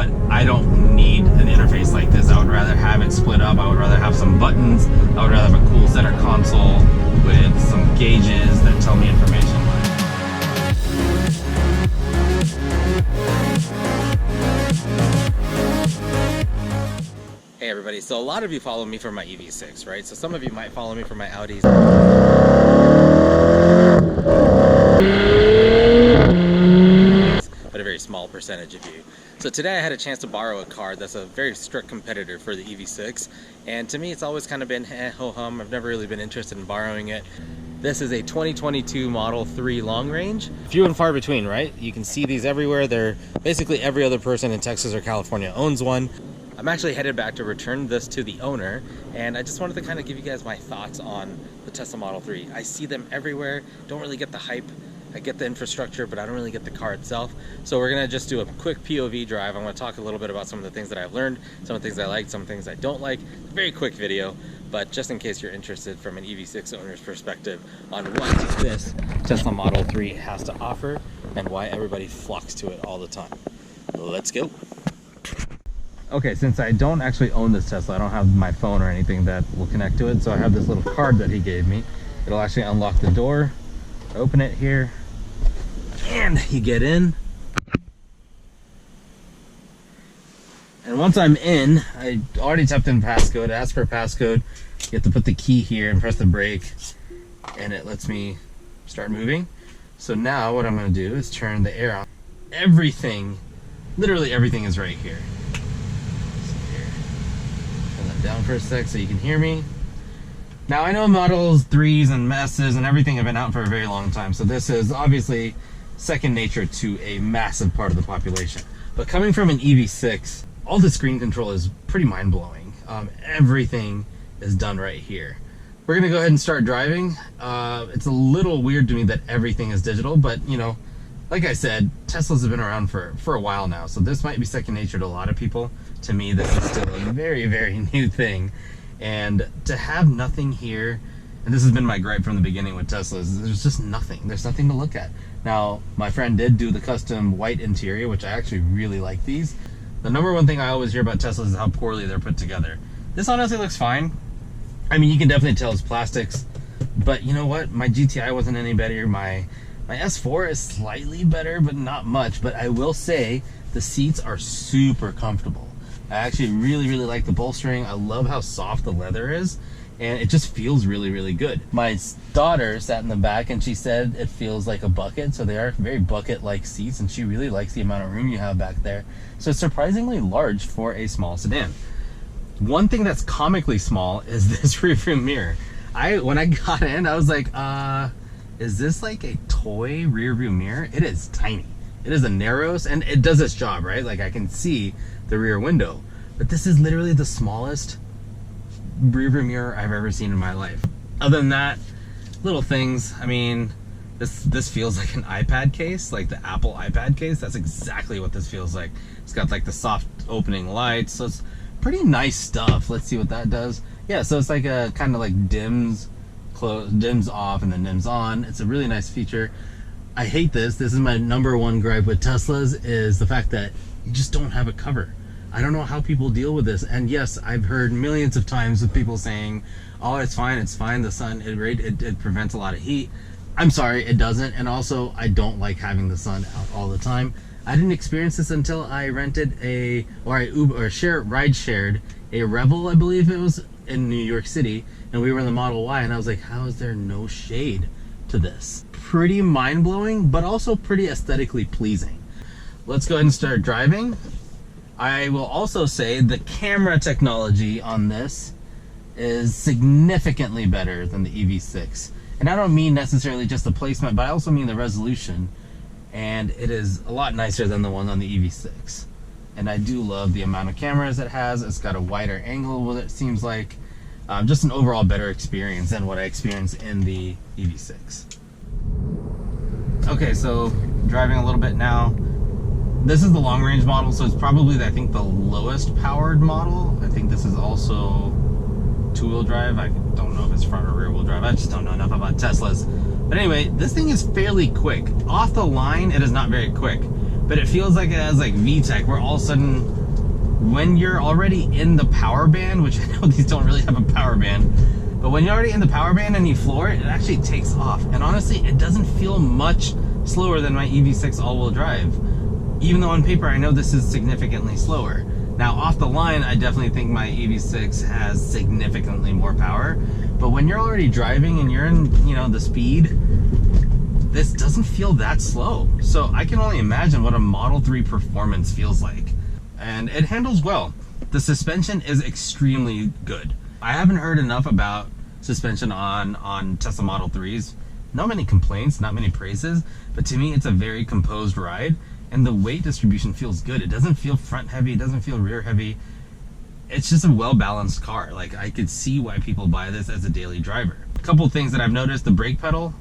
but I don't need an interface like this. I would rather have it split up. I would rather have some buttons. I would rather have a cool center console with some gauges that tell me information. Hey everybody, so a lot of you follow me for my EV6, right? So some of you might follow me for my Audis. But a very small percentage of you. So today I had a chance to borrow a car that's a very strict competitor for the EV6, and to me it's always kind of been ho-hum. I've never really been interested in borrowing it. This is a 2022 Model 3 long range. Few and far between, right? You can see these everywhere. They're basically every other person in Texas or California owns one. I'm actually headed back to return this to the owner, and I just wanted to kind of give you guys my thoughts on the Tesla Model 3. I see them everywhere, don't really get the hype. I get the infrastructure, but I don't really get the car itself. So we're gonna just do a quick POV drive. I'm gonna talk a little bit about some of the things that I've learned, some of the things I like, some things I don't like. Very quick video, but just in case you're interested from an EV6 owner's perspective on what this Tesla Model 3 has to offer and why everybody flocks to it all the time. Let's go. Okay, since I don't actually own this Tesla, I don't have my phone or anything that will connect to it, so I have this little card that he gave me. It'll actually unlock the door. Open it here, and you get in. And once I'm in, I already tapped in passcode. It asks for a passcode. You have to put the key here and press the brake, and it lets me start moving. So now what I'm going to do is turn the air on. Everything, literally everything is right here. Turn that down for a sec so you can hear me. Now I know Models 3s and S's and everything have been out for a very long time, so this is obviously second nature to a massive part of the population. But coming from an EV6, all the screen control is pretty mind-blowing. Everything is done right here. We're gonna go ahead and start driving. It's a little weird to me that everything is digital, but you know, like I said, Teslas have been around for a while now, so this might be second nature to a lot of people. To me, this is still a very, very new thing. And to have nothing here, and this has been my gripe from the beginning with Teslas, there's just nothing. There's nothing to look at. Now, my friend did do the custom white interior, which I actually really like these. The number one thing I always hear about Teslas is how poorly they're put together. This honestly looks fine. I mean, you can definitely tell it's plastics, but you know what? My GTI wasn't any better. My S4 is slightly better, but not much. But I will say the seats are super comfortable. I actually really, really like the bolstering. I love how soft the leather is, and it just feels really, really good. My daughter sat in the back and she said it feels like a bucket, so they are very bucket-like seats, and she really likes the amount of room you have back there. So it's surprisingly large for a small sedan. One thing that's comically small is this rear view mirror. When I got in, I was like, is this like a toy rear view mirror? It is tiny. It is the narrowest, and it does its job, right? Like I can see the rear window, but this is literally the smallest rear view mirror I've ever seen in my life. Other than that, little things. I mean, this feels like an iPad case, like the Apple iPad case. That's exactly what this feels like. It's got like the soft opening lights, so it's pretty nice stuff. Let's see what that does. Yeah, so it's like a kind of like dims off and then dims on. It's a really nice feature. I hate this. This is my number one gripe with Teslas, is the fact that you just don't have a cover. I don't know how people deal with this. And yes, I've heard millions of times of people saying, oh, it's fine, the sun, it prevents a lot of heat. I'm sorry, it doesn't. And also, I don't like having the sun out all the time. I didn't experience this until I rented ride shared a Revel, I believe it was, in New York City, and we were in the Model Y, and I was like, how is there no shade to this? Pretty mind-blowing, but also pretty aesthetically pleasing. Let's go ahead and start driving. I will also say the camera technology on this is significantly better than the EV6. And I don't mean necessarily just the placement, but I also mean the resolution. And it is a lot nicer than the one on the EV6. And I do love the amount of cameras it has. It's got a wider angle, what it seems like. Just an overall better experience than what I experienced in the EV6. Okay, so driving a little bit now. This is the long range model, so it's probably, I think, the lowest powered model. I think this is also two-wheel drive. I don't know if it's front or rear wheel drive. I just don't know enough about Teslas. But anyway, this thing is fairly quick. Off the line, it is not very quick. but it feels like it has like VTEC, where all of a sudden, when you're already in the power band, which I know these don't really have a power band, but when you're already in the power band and you floor it, it actually takes off. And honestly, it doesn't feel much slower than my EV6 all-wheel drive. Even though on paper, I know this is significantly slower. Now, off the line, I definitely think my EV6 has significantly more power. But when you're already driving and you're in, you know, the speed, this doesn't feel that slow. So I can only imagine what a Model 3 performance feels like. And it handles well. The suspension is extremely good. I haven't heard enough about suspension on Tesla Model 3s. Not many complaints, not many praises, but to me, it's a very composed ride. And the weight distribution feels good. It doesn't feel front heavy, it doesn't feel rear heavy. It's just a well-balanced car. Like, I could see why people buy this as a daily driver. A couple of things that I've noticed: the brake pedal.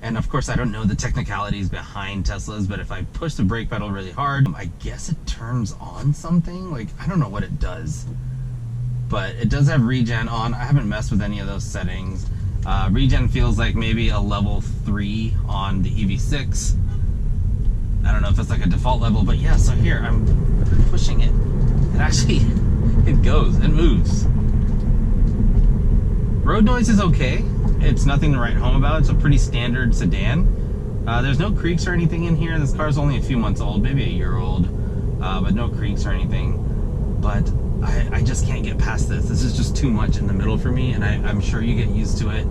And of course, I don't know the technicalities behind Teslas, but if I push the brake pedal really hard, I guess it turns on something. Like, I don't know what it does, but it does have regen on. I haven't messed with any of those settings. Regen feels like maybe a level 3 on the EV6. I don't know if it's like a default level, but yeah, so here, I'm pushing it. It actually, it goes, it moves. Road noise is okay. It's nothing to write home about. It's a pretty standard sedan. There's no creaks or anything in here. This car's only a few months old, maybe a year old, but no creaks or anything. But I just can't get past this. This is just too much in the middle for me, and I'm sure you get used to it.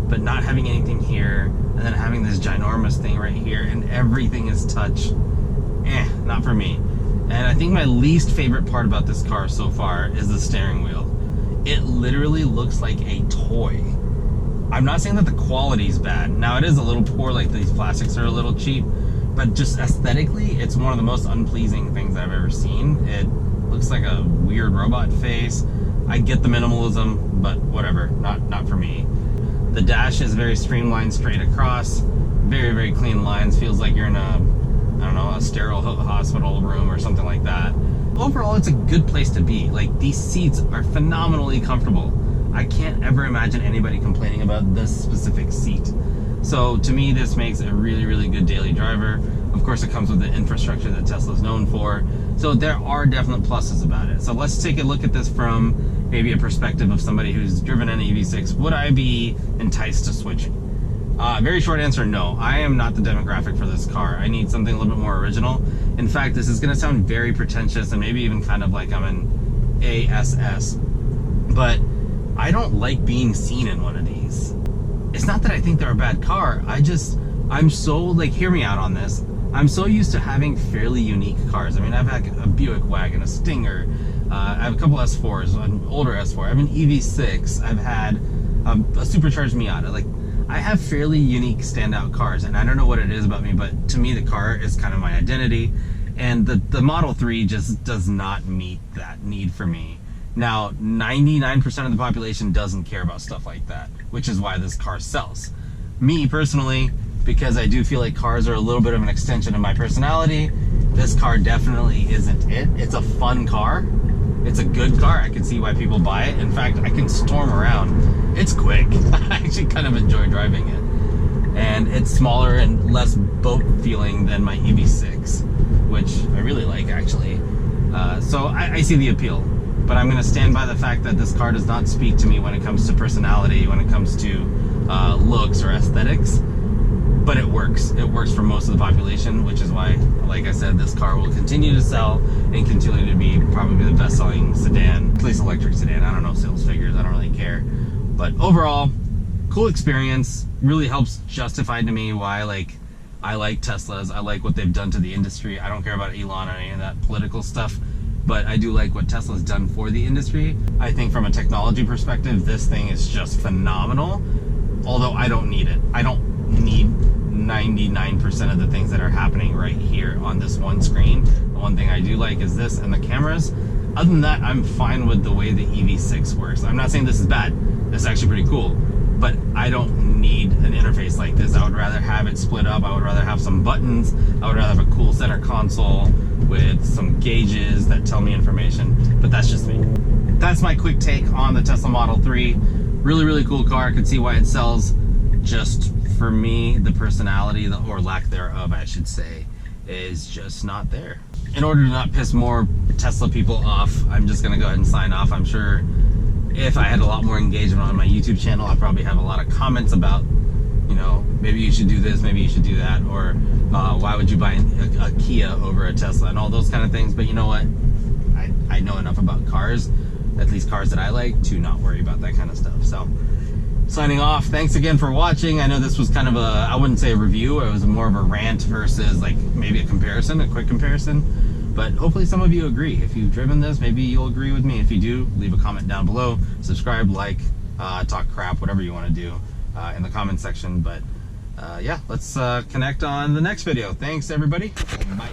But not having anything here, and then having this ginormous thing right here, and everything is touch, not for me. And I think my least favorite part about this car so far is the steering wheel. It literally looks like a toy. I'm not saying that the quality is bad. Now, it is a little poor, like these plastics are a little cheap, but just aesthetically, it's one of the most unpleasing things I've ever seen. It looks like a weird robot face. I get the minimalism, but whatever, not for me. The dash is very streamlined, straight across, very, very clean lines. Feels like you're in a, I don't know, a sterile hospital room or something like that. Overall, it's a good place to be. Like, these seats are phenomenally comfortable. I can't ever imagine anybody complaining about this specific seat. So to me, this makes a really, really good daily driver. Of course, it comes with the infrastructure that Tesla's known for. So there are definite pluses about it. So let's take a look at this from maybe a perspective of somebody who's driven an EV6. Would I be enticed to switching? Very short answer, no. I am not the demographic for this car. I need something a little bit more original. In fact, this is gonna sound very pretentious and maybe even kind of like I'm an ASS, but I don't like being seen in one of these. It's not that I think they're a bad car. I'm so, like, hear me out on this. I'm so used to having fairly unique cars. I mean, I've had a Buick wagon, a Stinger, I have a couple S4s, an older S4, I have an EV6, I've had a supercharged Miata. Like, I have fairly unique standout cars, and I don't know what it is about me, but to me the car is kind of my identity, and the Model 3 just does not meet that need for me. Now, 99% of the population doesn't care about stuff like that, which is why this car sells. Me, personally, because I do feel like cars are a little bit of an extension of my personality, this car definitely isn't it. It's a fun car. It's a good car. I can see why people buy it. In fact, I can storm around. It's quick. I actually kind of enjoy driving it. And it's smaller and less boat feeling than my EV6, which I really like, actually. So I see the appeal. But I'm going to stand by the fact that this car does not speak to me when it comes to personality, when it comes to looks or aesthetics. But it works. It works for most of the population, which is why, like I said, this car will continue to sell and continue to be probably the best-selling sedan, at least electric sedan. I don't know sales figures. I don't really care. But overall, cool experience. Really helps justify to me why, like, I like Teslas. I like what they've done to the industry. I don't care about Elon or any of that political stuff, but I do like what Tesla's done for the industry. I think from a technology perspective, this thing is just phenomenal, although I don't need it. I don't need 99% of the things that are happening right here on this one screen. The one thing I do like is this and the cameras. Other than that, I'm fine with the way the EV6 works. I'm not saying this is bad. This is actually pretty cool, but I don't need an interface like this. I would rather have it split up. I would rather have some buttons. I would rather have a cool center console with some gauges that tell me information, but that's just me. That's my quick take on the Tesla Model 3. Really, really cool car. I can see why it sells. Just for me, the personality, or lack thereot, I should say, is just not there. In order to not piss more Tesla people off, I'm just gonna go ahead and sign off. I'm sure if I had a lot more engagement on my YouTube channel, I'd probably have a lot of comments about, you know, maybe you should do this, maybe you should do that, or why would you buy a Kia over a Tesla, and all those kind of things. But you know what? I know enough about cars, at least cars that I like, to not worry about that kind of stuff. So, signing off. Thanks again for watching. I know this was kind of a, I wouldn't say a review, it was more of a rant versus like maybe a comparison, a quick comparison. But hopefully some of you agree. If you've driven this, maybe you'll agree with me. If you do, leave a comment down below. Subscribe, like, talk crap, whatever you want to do in the comment section. But yeah, let's connect on the next video. Thanks, everybody. Bye.